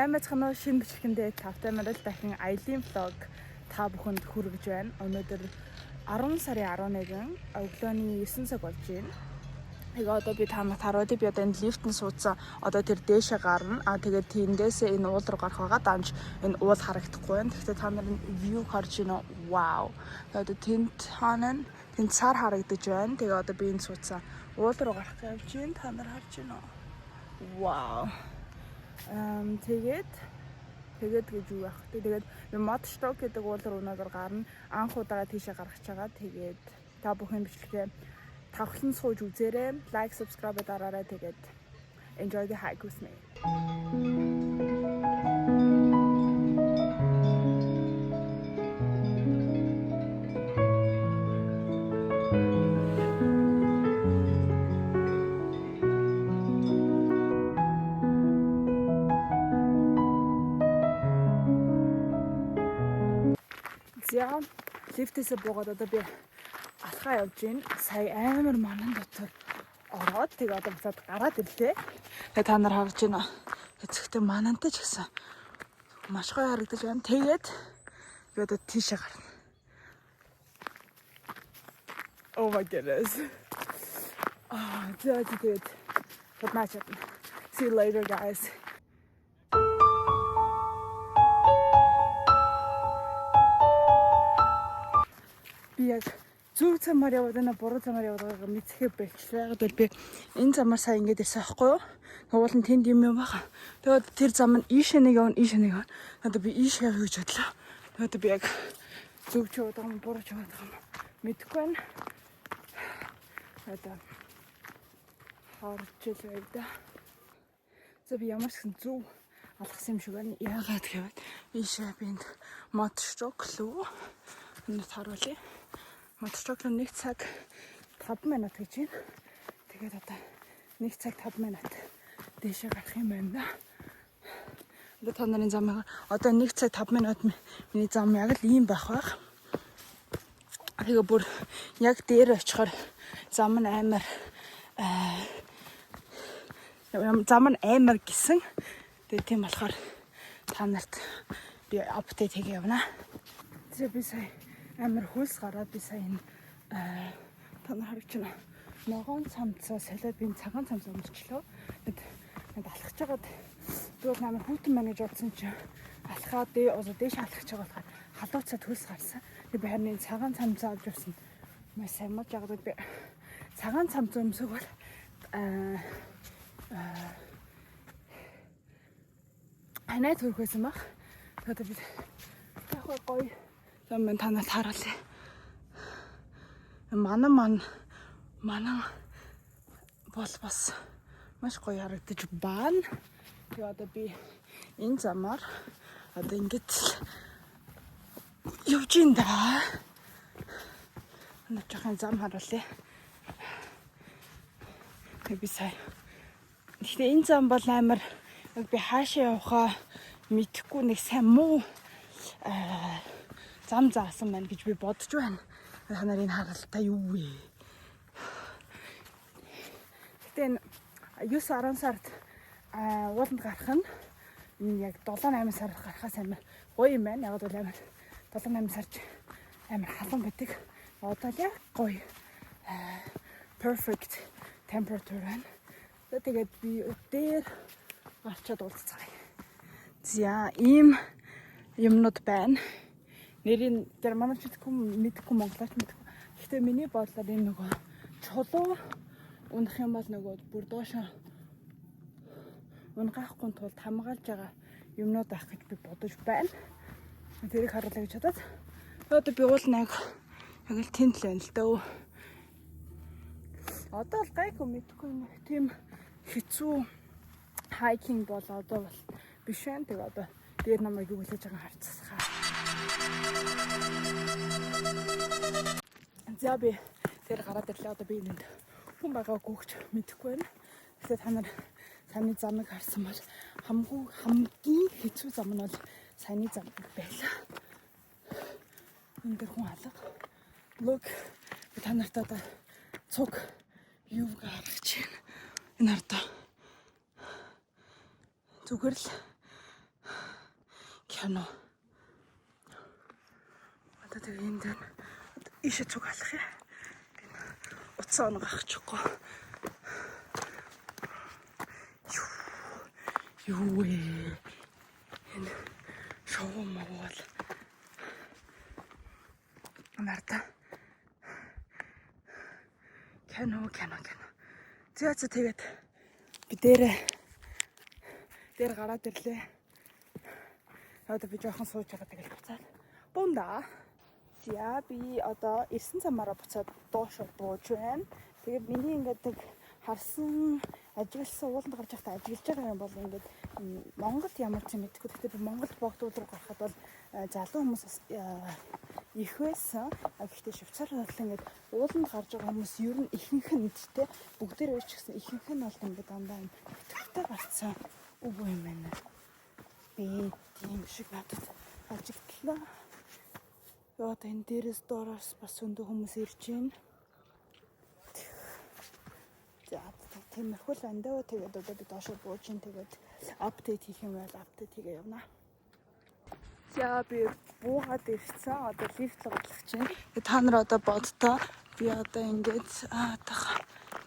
сайн байцгаана уу? Шинэ бичлэгэндээ тавтай морил дахин аялын влог та бүхэнд хүргэж байна. Өнөөдөр 10 сарын 11 өглөөний 9 цаг болж байна. Тэгээ одоо би та нарт харуулъя. Би одоо энэ лифтэн суудсан. Одоо тэр дээшээ гарна. Тэгээд тэндээсээ энэ уул руу гарах байгаа. Данж энэ уул харагдахгүй байна. Гэхдээ та нар view харж байна уу? Вау. Тэгээд одоо тэнд хаана тэнд сар харагдаж байна. Тэгээ одоо би энэ суудсан уул руу гарах гэж байна. Та нар харж байна уу? Вау. Тэгээд гэж юу яах вэ? Тэгээд мод шток гэдэг уул руу өнөөдөр гарна. Анх удаага тийшээ гаргаж байгаа. Тэгээд та бүхэн бичлэгээ тавхлан сууж үзээрэй. Like, subscribe дараарай. Тэгээд enjoy the hike with me. За, лифтээс буугаад одоо би алхаа явж гин. Сая амар манан дотор ороод тэгээ одоо буцаад гараад ирлээ. Тэгээ та нар харж байна. Эцэгтэй манантай ч гэсэн маш гоё харагдаж байна. Тэгээд би одоо тийшээ гарна. Oh my goodness. Тэгээд but match up. See you later, guys. Би яг зөв замаар яваад байна, буруу замаар яваад байгааг мэдсэхээ бэлчлээ. Тэгээд би энэ замаар сая ингэж ирсэн байхгүй юу? Тэгвэл тэнд юм байгаа. Тэгээд тэр зам нь ийшээ нэг явна, ийшээ нэг явна. Тэгээд би ийшээ явах гэж бодлоо. Тэгээд би яг зөв ч яваад байгаа юм, буруу ч яваад байгаа юм мэдэхгүй байна. Тэгээд харж л байв да. За би ямар ч гэсэн зөв алгасан юм шиг байна. Яагаад гэвэл ийшээ би энд мод строк лөө энэ харуулъя. Мотоцикло 1 цаг 5 минут гэж байна. Тэгээд одоо 1 цаг 5 минут дээшээ гарах юм байна. Одоо та нарын замыг одоо 1 цаг 5 минут миний зам яг л ийм байх байх. Тэгээ бүр яг дээр очихоор зам нь амар гисэн. Тэгээ тийм болохоор та нарт би апдейт хийгээ явна. Тэгээ би сая амар хөлс гараад би сая энэ та нар харж байна. Ногоон цамцаа солиод би цагаан цамцаа өмсчлөө. Тэгэд алхаж байгаад би бол амар хүүтэн байна гэж бодсон чинь алхаад дээш алхаж байгаа болохоор халууцаад хөлс гарсан. Би харин цагаан цамцаа авч явсан. Маш сайн мод яг би цагаан цамцаа өмсөг бол анаа төрхөөсөн баг. Тэгээд би яг гоё замын танаас харуулъя. Манан бол бас маш гоё харагдаж байна. Тэгээ одоо би энэ замаар одоо ингэж явж ин да. Энэ жоохон зам харуулъя. Тэгээ би сая. Гэхдээ энэ зам бол амар яг би хаашаа явахаа мэдэхгүй нэг сайн муу зам заасан байна гэж би бодож байна. Та нарын харалтаа юу вэ? Гэтэ 9-10 сард ууланд гарах нь энэ яг 7-8 сард гарахаас амар гоё юм байна. Яг бол амар 7-8 сард амар халуун байдаг. Одоо яг гоё perfect temperature байна. Тэгээд би дээр гарчаад уулзцгаая. За ийм юмнууд байна. Нэрийн германч мэдхгүй монголч мэдхгүй. Гэхдээ миний бодлоор энэ нөгөө чулуу унах юм бол нөгөө бүр доошоо унгахгүй тулд хамгаалж байгаа юмнууд байх гэж би бодож байна. Тэрийг харуулъя гэж бодоод. Одоо би уул яг л тэнд л байна л дөө. Одоо л гайгүй мэдхгүй нэг тийм хэцүү хайкинг бол одоо бол биш байна. Тэгээ одоо дээр намайг юу хүлээж байгаа харцгаая. За би тэр гараад ирлээ. Одоо би энд хүн байгаагүй гэж мэдэхгүй байна. Тэгэхээр та нар саяны замыг харсан бол хамгийн хэцүү зам нь бол саяны зам байлаа. Энд дэр хүн алга. Look би та нарт одоо цуг юу гаргаж байна. Энэ хардаа зүгээр л кино. Одоо тэгээ энэ дээр ийшээ цуг алах юм. Утсан оног авчихгүй. Юу вэ? Энэ шоу мовол. Нарта. Кино. За тэгээд би дээр гараад ирлээ. Одоо би жоохон сууж байгаа тэгэл буцаад. Бунда. За би одоо ирсэн замаараа буцаад доош бууж байна. Тэгээд миний ингээд нэг харсан ажигласан ууланд гарч байхдаа ажиглаж байгаа юм бол ингээд Монголд ямар ч юм мэдгүй. Гэхдээ би Монголд богдуул руу гарахад бол залуу хүмүүс их байсан. Гэхдээ Швейцар бол ингээд ууланд гарч байгаа хүмүүс ер нь ихэнх нь мэдтэй. Бүгдээр байж гисэн ихэнх нь бол ингээд дандаа төвтэй гарцсан үг юм байна. Би тийм шиг надад ажигдлаа. Одоо энэ дээрээс доороос бас өндөө хүмүүс ирж байна. За тиймэрхүү л андаа. Тэгээд одоо би доошоо бууж ин тэгээд апдейт хийх юм бол апдейт хийгээ явна. За би буугаад ирсэн. Одоо лифт л годлох чинь. Та нар одоо бодтоо би одоо ингээд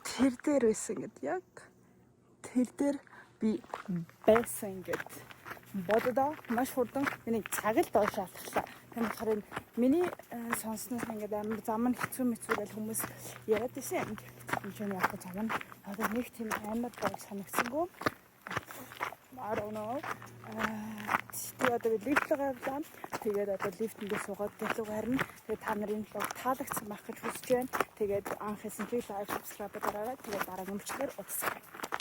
тэр дээр байсан ингээд яг тэр дээр би байсан ингээд боддоо маш хурдан миний цаг л доош алхлаа. Тэгэхээр миний сонснос ингээд амар зам нь хэцүү гэж хүмүүс яриад байсан юм. Энд яг зам нь одоо нэг тийм амар баг санагдсангүй. I don't know. Тэгээд одоо лифт гаргалаа. Тэгээд одоо лифтэндээ суугаад гэлүү гарна. Тэгээд та нарын блог таалагдсан байх гэж хүсэж байна. Тэгээд анх хэлсэн чи лайк, subscribe дараарай. Тэгээд дараагийн бичлэгээр уулзъя.